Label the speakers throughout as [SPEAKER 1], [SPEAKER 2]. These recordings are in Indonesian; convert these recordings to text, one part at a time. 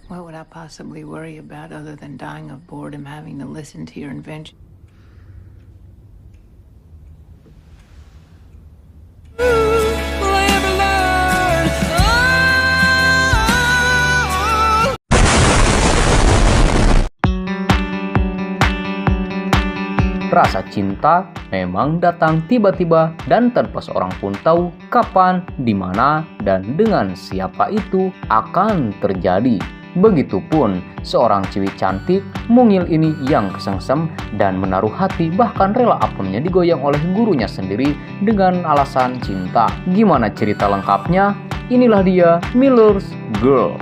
[SPEAKER 1] What would I possibly worry about other than dying of boredom having to listen to your invention?
[SPEAKER 2] Rasa cinta memang datang tiba-tiba dan tanpa seorang pun tahu kapan, di mana, dan dengan siapa itu akan terjadi. Begitupun seorang cewek cantik mungil ini yang kesengsem dan menaruh hati, bahkan rela apemnya digoyang oleh gurunya sendiri dengan alasan cinta. Gimana cerita lengkapnya? Inilah dia Miller's Girl.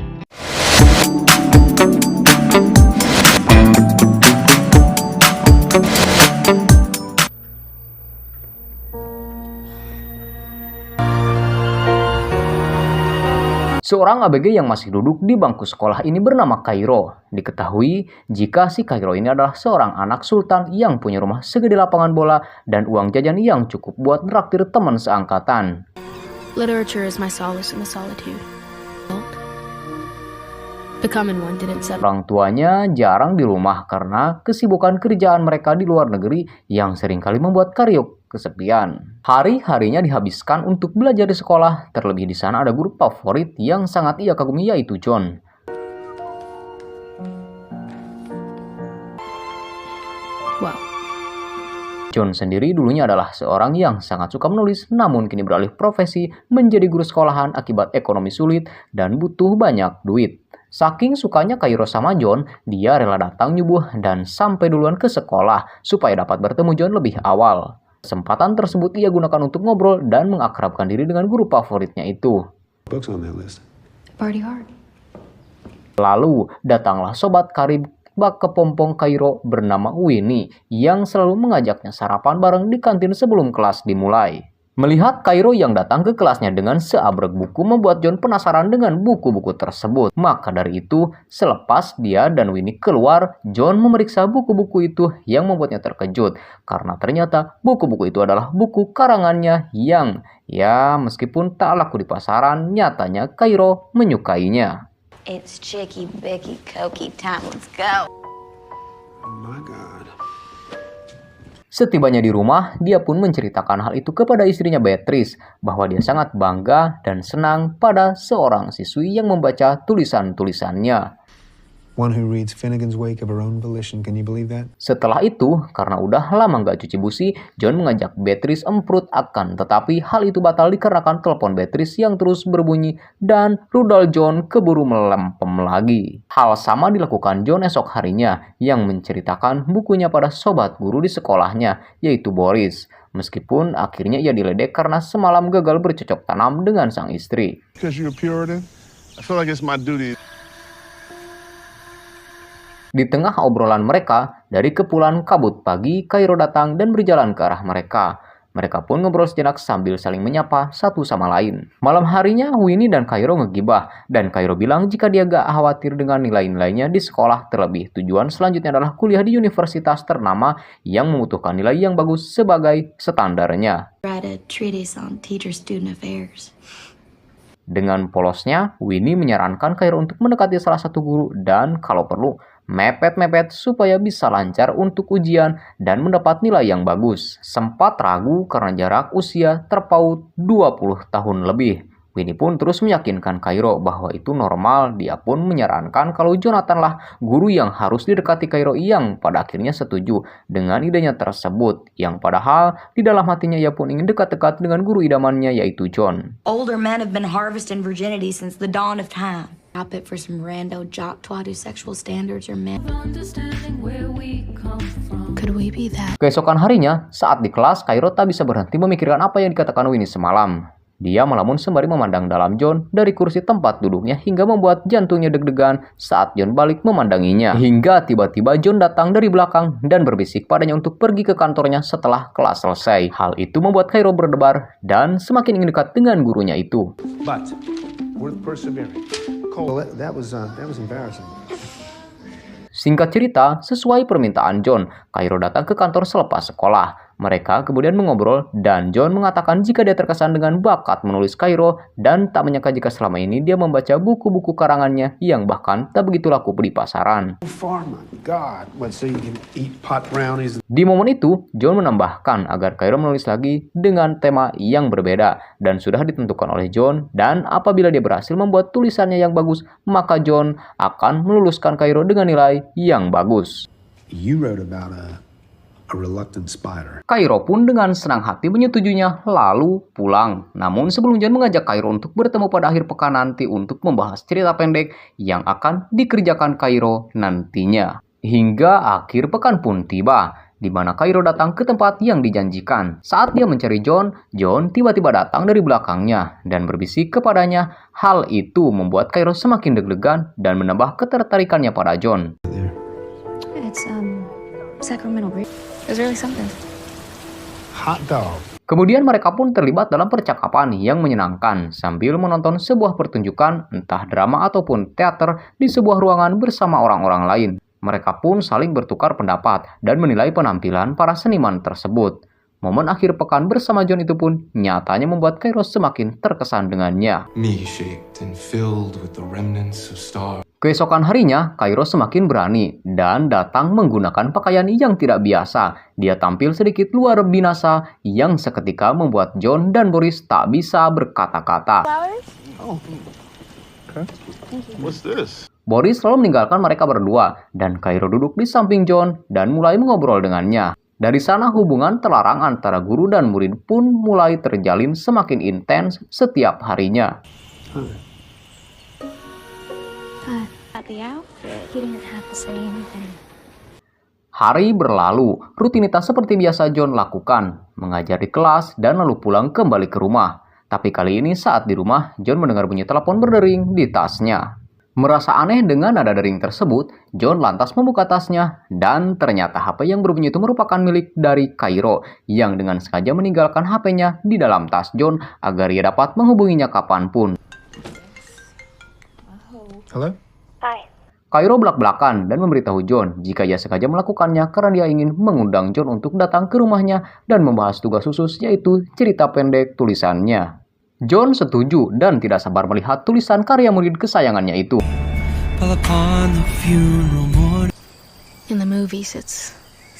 [SPEAKER 2] Seorang ABG yang masih duduk di bangku sekolah ini bernama Cairo. Diketahui jika si Cairo ini adalah seorang anak sultan yang punya rumah segede lapangan bola dan uang jajan yang cukup buat nraktir teman seangkatan.
[SPEAKER 3] Literature is my solace in the solitude. The common one didn't settle.
[SPEAKER 2] Orang tuanya jarang di rumah karena kesibukan kerjaan mereka di luar negeri yang seringkali membuat Cairo kesepian. Hari-harinya dihabiskan untuk belajar di sekolah, terlebih di sana ada guru favorit yang sangat ia kagumi, yaitu John.
[SPEAKER 3] Wow.
[SPEAKER 2] John sendiri dulunya adalah seorang yang sangat suka menulis, namun kini beralih profesi menjadi guru sekolahan akibat ekonomi sulit dan butuh banyak duit. Saking sukanya Cairo sama John, dia rela datang nyubuh dan sampai duluan ke sekolah supaya dapat bertemu John lebih awal. Kesempatan tersebut ia gunakan untuk ngobrol dan mengakrabkan diri dengan guru favoritnya itu. Lalu datanglah sobat karib bak kepompong Cairo bernama Winnie yang selalu mengajaknya sarapan bareng di kantin sebelum kelas dimulai. Melihat Cairo yang datang ke kelasnya dengan seabrek buku membuat John penasaran dengan buku-buku tersebut. Maka dari itu, selepas dia dan Winnie keluar, John memeriksa buku-buku itu yang membuatnya terkejut. Karena ternyata buku-buku itu adalah buku karangannya yang, ya meskipun tak laku di pasaran, nyatanya Cairo menyukainya.
[SPEAKER 4] It's chicky, Becky, Cokie time, let's go.
[SPEAKER 5] Oh my God.
[SPEAKER 2] Setibanya di rumah, dia pun menceritakan hal itu kepada istrinya Beatrice, bahwa dia sangat bangga dan senang pada seorang siswi yang membaca tulisan-tulisannya.
[SPEAKER 5] One who reads Finnegan's Wake of her own volition, can you believe that?
[SPEAKER 2] Setelah itu, karena udah lama nggak cuci busi, John mengajak Beatrice emprut akan, tetapi hal itu batal dikarenakan telepon Beatrice yang terus berbunyi dan rudal John keburu melempem lagi. Hal sama dilakukan John esok harinya yang menceritakan bukunya pada sobat guru di sekolahnya, yaitu Boris. Meskipun akhirnya ia diledek karena semalam gagal bercocok tanam dengan sang istri.
[SPEAKER 6] Because you're a Puritan, I feel like it's my duty.
[SPEAKER 2] Di tengah obrolan mereka, dari kepulan kabut pagi, Cairo datang dan berjalan ke arah mereka. Mereka pun ngobrol sejenak sambil saling menyapa satu sama lain. Malam harinya, Winnie dan Cairo ngegibah, dan Cairo bilang jika dia gak khawatir dengan nilai-nilainya di sekolah, terlebih tujuan selanjutnya adalah kuliah di universitas ternama yang membutuhkan nilai yang bagus sebagai standarnya.
[SPEAKER 3] Write a treatise on teacher-student affairs.
[SPEAKER 2] Dengan polosnya, Winnie menyarankan Cairo untuk mendekati salah satu guru dan kalau perlu, mepet-mepet supaya bisa lancar untuk ujian dan mendapat nilai yang bagus. Sempat ragu karena jarak usia terpaut 20 tahun lebih. Winnie pun terus meyakinkan Cairo bahwa itu normal. Dia pun menyarankan kalau Jonathan lah guru yang harus didekati Cairo, yang pada akhirnya setuju dengan idenya tersebut. Yang padahal di dalam hatinya ia pun ingin dekat-dekat dengan guru idamannya, yaitu John.
[SPEAKER 4] Older men have been harvesting virginity since the dawn of time.
[SPEAKER 3] Drop it for some rando jock twat whose sexual standards are met. Could we be that?
[SPEAKER 2] Keesokan harinya, saat di kelas, Cairo tak bisa berhenti memikirkan apa yang dikatakan Winnie semalam. Dia melamun sembari memandang dalam John dari kursi tempat duduknya hingga membuat jantungnya deg-degan saat John balik memandanginya. Hingga tiba-tiba John datang dari belakang dan berbisik padanya untuk pergi ke kantornya setelah kelas selesai. Hal itu membuat Cairo berdebar dan semakin ingin dekat dengan gurunya itu.
[SPEAKER 6] But we're persevering.
[SPEAKER 5] Well, that was embarrassing.
[SPEAKER 2] Singkat cerita, sesuai permintaan John, Cairo datang ke kantor selepas sekolah. Mereka kemudian mengobrol dan John mengatakan jika dia terkesan dengan bakat menulis Cairo dan tak menyangka jika selama ini dia membaca buku-buku karangannya yang bahkan tak begitu laku di pasaran.
[SPEAKER 6] God, what, so you can eat pot brownies?
[SPEAKER 2] Di momen itu, John menambahkan agar Cairo menulis lagi dengan tema yang berbeda dan sudah ditentukan oleh John, dan apabila dia berhasil membuat tulisannya yang bagus, maka John akan meluluskan Cairo dengan nilai yang bagus.
[SPEAKER 5] You wrote about a reluctant spider.
[SPEAKER 2] Cairo pun dengan senang hati menyetujuinya lalu pulang. Namun sebelum John mengajak Cairo untuk bertemu pada akhir pekan nanti untuk membahas cerita pendek yang akan dikerjakan Cairo nantinya. Hingga akhir pekan pun tiba, di mana Cairo datang ke tempat yang dijanjikan. Saat dia mencari John, John tiba-tiba datang dari belakangnya dan berbisik kepadanya. Hal itu membuat Cairo semakin deg-degan dan menambah ketertarikannya pada John.
[SPEAKER 3] It's, Sacramento. It was really something.
[SPEAKER 6] Hot dog.
[SPEAKER 2] Kemudian mereka pun terlibat dalam percakapan yang menyenangkan sambil menonton sebuah pertunjukan, entah drama ataupun teater, di sebuah ruangan bersama orang-orang lain. Mereka pun saling bertukar pendapat dan menilai penampilan para seniman tersebut. Momen akhir pekan bersama John itu pun nyatanya membuat Cairo semakin terkesan dengannya.
[SPEAKER 7] Me-shaped and filled with the remnants of stars.
[SPEAKER 2] Keesokan harinya, Cairo semakin berani dan datang menggunakan pakaian yang tidak biasa. Dia tampil sedikit luar binasa yang seketika membuat John dan Boris tak bisa berkata-kata.
[SPEAKER 6] Oh. Okay. What's this?
[SPEAKER 2] Boris lalu meninggalkan mereka berdua dan Cairo duduk di samping John dan mulai mengobrol dengannya. Dari sana hubungan terlarang antara guru dan murid pun mulai terjalin semakin intens setiap harinya.
[SPEAKER 3] At the outfit, he didn't have to say anything.
[SPEAKER 2] Hari berlalu, rutinitas seperti biasa John lakukan, mengajar di kelas dan lalu pulang kembali ke rumah. Tapi kali ini saat di rumah, John mendengar bunyi telepon berdering di tasnya. Merasa aneh dengan nada dering tersebut, John lantas membuka tasnya dan ternyata HP yang berbunyi itu merupakan milik dari Cairo yang dengan sengaja meninggalkan HP-nya di dalam tas John agar ia dapat menghubunginya kapanpun.
[SPEAKER 5] Hello?
[SPEAKER 4] Hi.
[SPEAKER 2] Cairo belak-belakan dan memberitahu John jika ia sengaja melakukannya karena dia ingin mengundang John untuk datang ke rumahnya dan membahas tugas khusus yaitu cerita pendek tulisannya. John setuju dan tidak sabar melihat tulisan karya murid kesayangannya itu.
[SPEAKER 3] In the movies, it's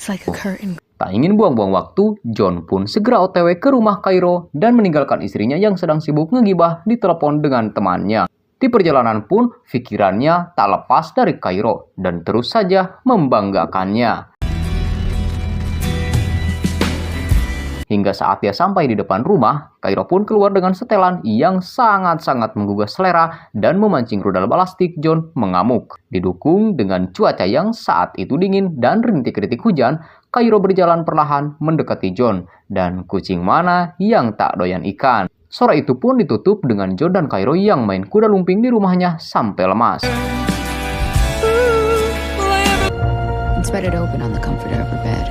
[SPEAKER 3] like a curtain.
[SPEAKER 2] Tak ingin buang-buang waktu, John pun segera OTW ke rumah Cairo dan meninggalkan istrinya yang sedang sibuk ngegibah di telepon dengan temannya. Di perjalanan pun, pikirannya tak lepas dari Cairo dan terus saja membanggakannya. Hingga saat dia sampai di depan rumah, Cairo pun keluar dengan setelan yang sangat-sangat menggugah selera dan memancing rudal balastik John mengamuk. Didukung dengan cuaca yang saat itu dingin dan rintik-rintik hujan, Cairo berjalan perlahan mendekati John dan kucing mana yang tak doyan ikan. Sore itu pun ditutup dengan John dan Cairo yang main kuda lumping di rumahnya sampai lemas.
[SPEAKER 3] It's better to open on the comforter of her bed.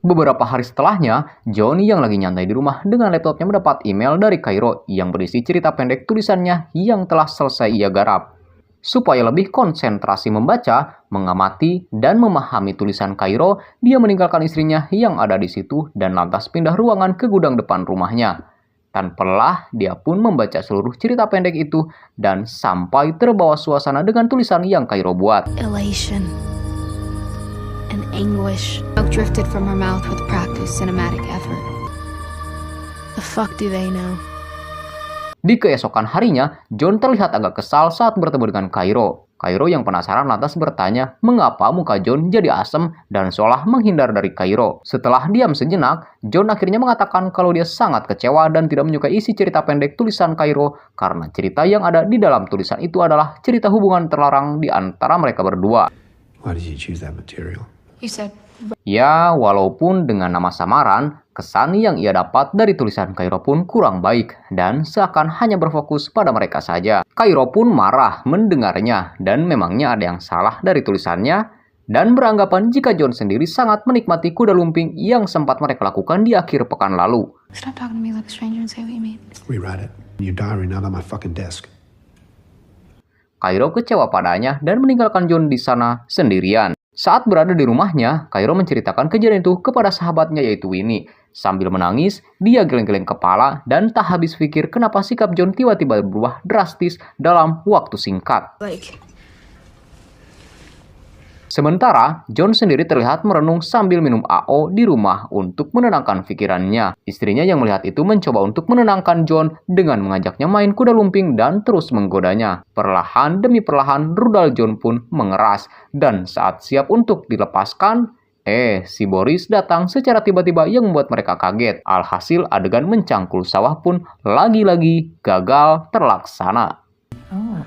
[SPEAKER 2] Beberapa hari setelahnya, Johnny yang lagi nyantai di rumah dengan laptopnya mendapat email dari Cairo yang berisi cerita pendek tulisannya yang telah selesai ia garap. Supaya lebih konsentrasi membaca, mengamati, dan memahami tulisan Cairo, dia meninggalkan istrinya yang ada di situ dan lantas pindah ruangan ke gudang depan rumahnya. Tanpa lelah, dia pun membaca seluruh cerita pendek itu dan sampai terbawa suasana dengan tulisan yang Cairo buat.
[SPEAKER 3] Elation and anguish. Smoke drifted from her mouth with practiced cinematic effort. The fuck do they know?
[SPEAKER 2] Di keesokan harinya, John terlihat agak kesal saat bertemu dengan Cairo. Cairo yang penasaran lantas bertanya mengapa muka John jadi asem dan seolah menghindar dari Cairo. Setelah diam sejenak, John akhirnya mengatakan kalau dia sangat kecewa dan tidak menyukai isi cerita pendek tulisan Cairo karena cerita yang ada di dalam tulisan itu adalah cerita hubungan terlarang di antara mereka berdua.
[SPEAKER 5] Why did you choose that material?
[SPEAKER 3] You said
[SPEAKER 2] Ya, walaupun dengan nama samaran, kesan yang ia dapat dari tulisan Cairo pun kurang baik dan seakan hanya berfokus pada mereka saja. Cairo pun marah mendengarnya dan memangnya ada yang salah dari tulisannya dan beranggapan jika John sendiri sangat menikmati kuda lumping yang sempat mereka lakukan di akhir pekan lalu.
[SPEAKER 3] stop talking to me like a stranger and say what you mean.
[SPEAKER 5] Rewrite it. Your diary, not on my fucking desk.
[SPEAKER 2] Cairo kecewa padanya dan meninggalkan John di sana sendirian. Saat berada di rumahnya, Cairo menceritakan kejadian itu kepada sahabatnya yaitu Winnie. Sambil menangis, dia geleng-geleng kepala dan tak habis pikir kenapa sikap John tiba-tiba berubah drastis dalam waktu singkat. Sementara, John sendiri terlihat merenung sambil minum AO di rumah untuk menenangkan pikirannya. Istrinya yang melihat itu mencoba untuk menenangkan John dengan mengajaknya main kuda lumping dan terus menggodanya. Perlahan demi perlahan, rudal John pun mengeras. Dan saat siap untuk dilepaskan, si Boris datang secara tiba-tiba yang membuat mereka kaget. Alhasil adegan mencangkul sawah pun lagi-lagi gagal terlaksana.
[SPEAKER 1] Oh.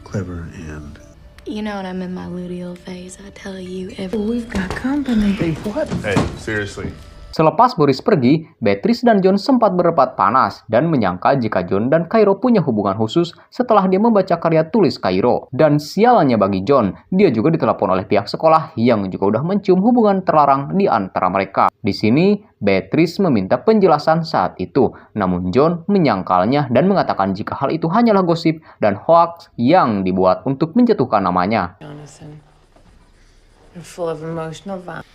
[SPEAKER 6] Clever and...
[SPEAKER 3] You know when I'm in my luteal phase, I tell you
[SPEAKER 1] We've got company.
[SPEAKER 6] What?
[SPEAKER 7] Hey, seriously.
[SPEAKER 2] Selepas Boris pergi, Beatrice dan John sempat berdebat panas dan menyangka jika John dan Cairo punya hubungan khusus setelah dia membaca karya tulis Cairo. Dan sialnya bagi John, dia juga ditelepon oleh pihak sekolah yang juga udah mencium hubungan terlarang di antara mereka. Di sini, Beatrice meminta penjelasan saat itu, namun John menyangkalnya dan mengatakan jika hal itu hanyalah gosip dan hoaks yang dibuat untuk menjatuhkan namanya.
[SPEAKER 1] Jonathan, you're full of emotional violence.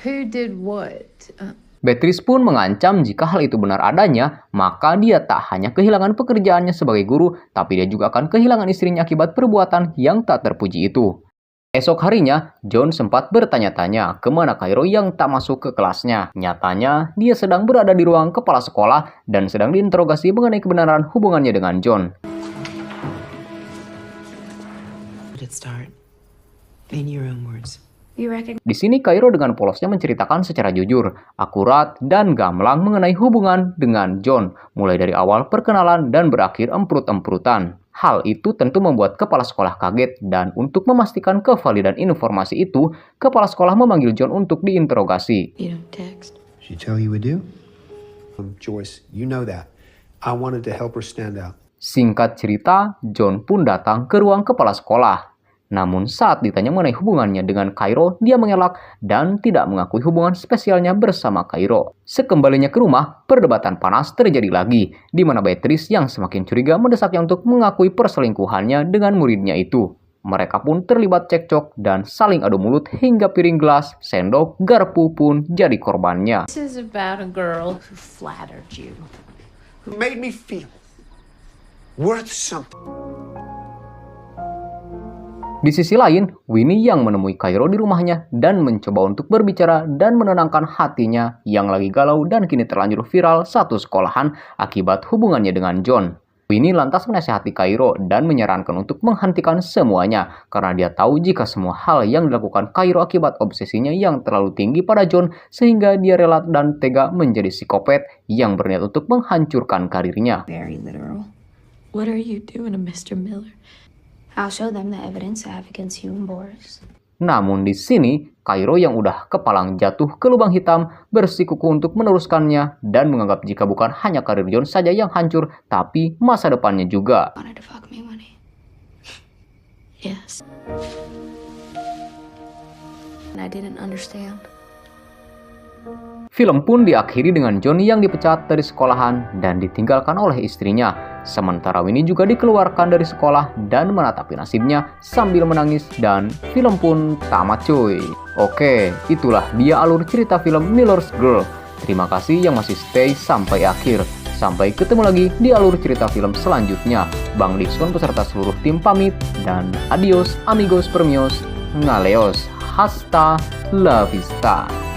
[SPEAKER 1] Who did what?
[SPEAKER 2] Beatrice pun mengancam jika hal itu benar adanya, maka dia tak hanya kehilangan pekerjaannya sebagai guru, tapi dia juga akan kehilangan istrinya akibat perbuatan yang tak terpuji itu. Esok harinya, John sempat bertanya-tanya kemana Cairo yang tak masuk ke kelasnya. Nyatanya, dia sedang berada di ruang kepala sekolah dan sedang diinterogasi mengenai kebenaran hubungannya dengan John.
[SPEAKER 8] Let's start. In your own words.
[SPEAKER 3] You reckon
[SPEAKER 2] Di sini Cairo dengan polosnya menceritakan secara jujur, akurat, dan gamblang mengenai hubungan dengan John, mulai dari awal perkenalan dan berakhir emprut-emprutan. Hal itu tentu membuat kepala sekolah kaget dan untuk memastikan kevalidan informasi itu, kepala sekolah memanggil John untuk diinterogasi.
[SPEAKER 3] you don't text?
[SPEAKER 5] She tell you we do?
[SPEAKER 6] Joyce, you know that. I wanted to help her stand out.
[SPEAKER 2] Singkat cerita, John pun datang ke ruang kepala sekolah. Namun saat ditanya mengenai hubungannya dengan Cairo, dia mengelak dan tidak mengakui hubungan spesialnya bersama Cairo. Sekembalinya ke rumah, perdebatan panas terjadi lagi, di mana Beatrice yang semakin curiga mendesaknya untuk mengakui perselingkuhannya dengan muridnya itu. Mereka pun terlibat cekcok dan saling adu mulut hingga piring gelas, sendok, garpu pun jadi korbannya.
[SPEAKER 1] This is about a girl who flattered you.
[SPEAKER 6] Who made me feel worth something.
[SPEAKER 2] Di sisi lain, Winnie yang menemui Cairo di rumahnya dan mencoba untuk berbicara dan menenangkan hatinya yang lagi galau dan kini terlanjur viral satu sekolahan akibat hubungannya dengan John. Winnie lantas menasihati Cairo dan menyarankan untuk menghentikan semuanya karena dia tahu jika semua hal yang dilakukan Cairo akibat obsesinya yang terlalu tinggi pada John sehingga dia rela dan tega menjadi psikopat yang berniat untuk menghancurkan karirnya.
[SPEAKER 4] Very literal.
[SPEAKER 3] What are you doing to Mr. Miller?
[SPEAKER 4] I'll show them the evidence I have against you and Boris.
[SPEAKER 2] Namun di sini, Cairo yang udah kepalang jatuh ke lubang hitam bersikukuh untuk meneruskannya dan menganggap jika bukan hanya karir John saja yang hancur, tapi masa depannya juga.
[SPEAKER 3] Wanted to fuck me, money. Yes. And I didn't understand.
[SPEAKER 2] Film pun diakhiri dengan John yang dipecat dari sekolahan dan ditinggalkan oleh istrinya. Sementara Winnie juga dikeluarkan dari sekolah dan menatapi nasibnya sambil menangis dan film pun tamat cuy. Oke, itulah dia alur cerita film Miller's Girl. Terima kasih yang masih stay sampai akhir. Sampai ketemu lagi di alur cerita film selanjutnya. Bang Dixon beserta seluruh tim pamit dan adios amigos permios, ngaleos, hasta la vista.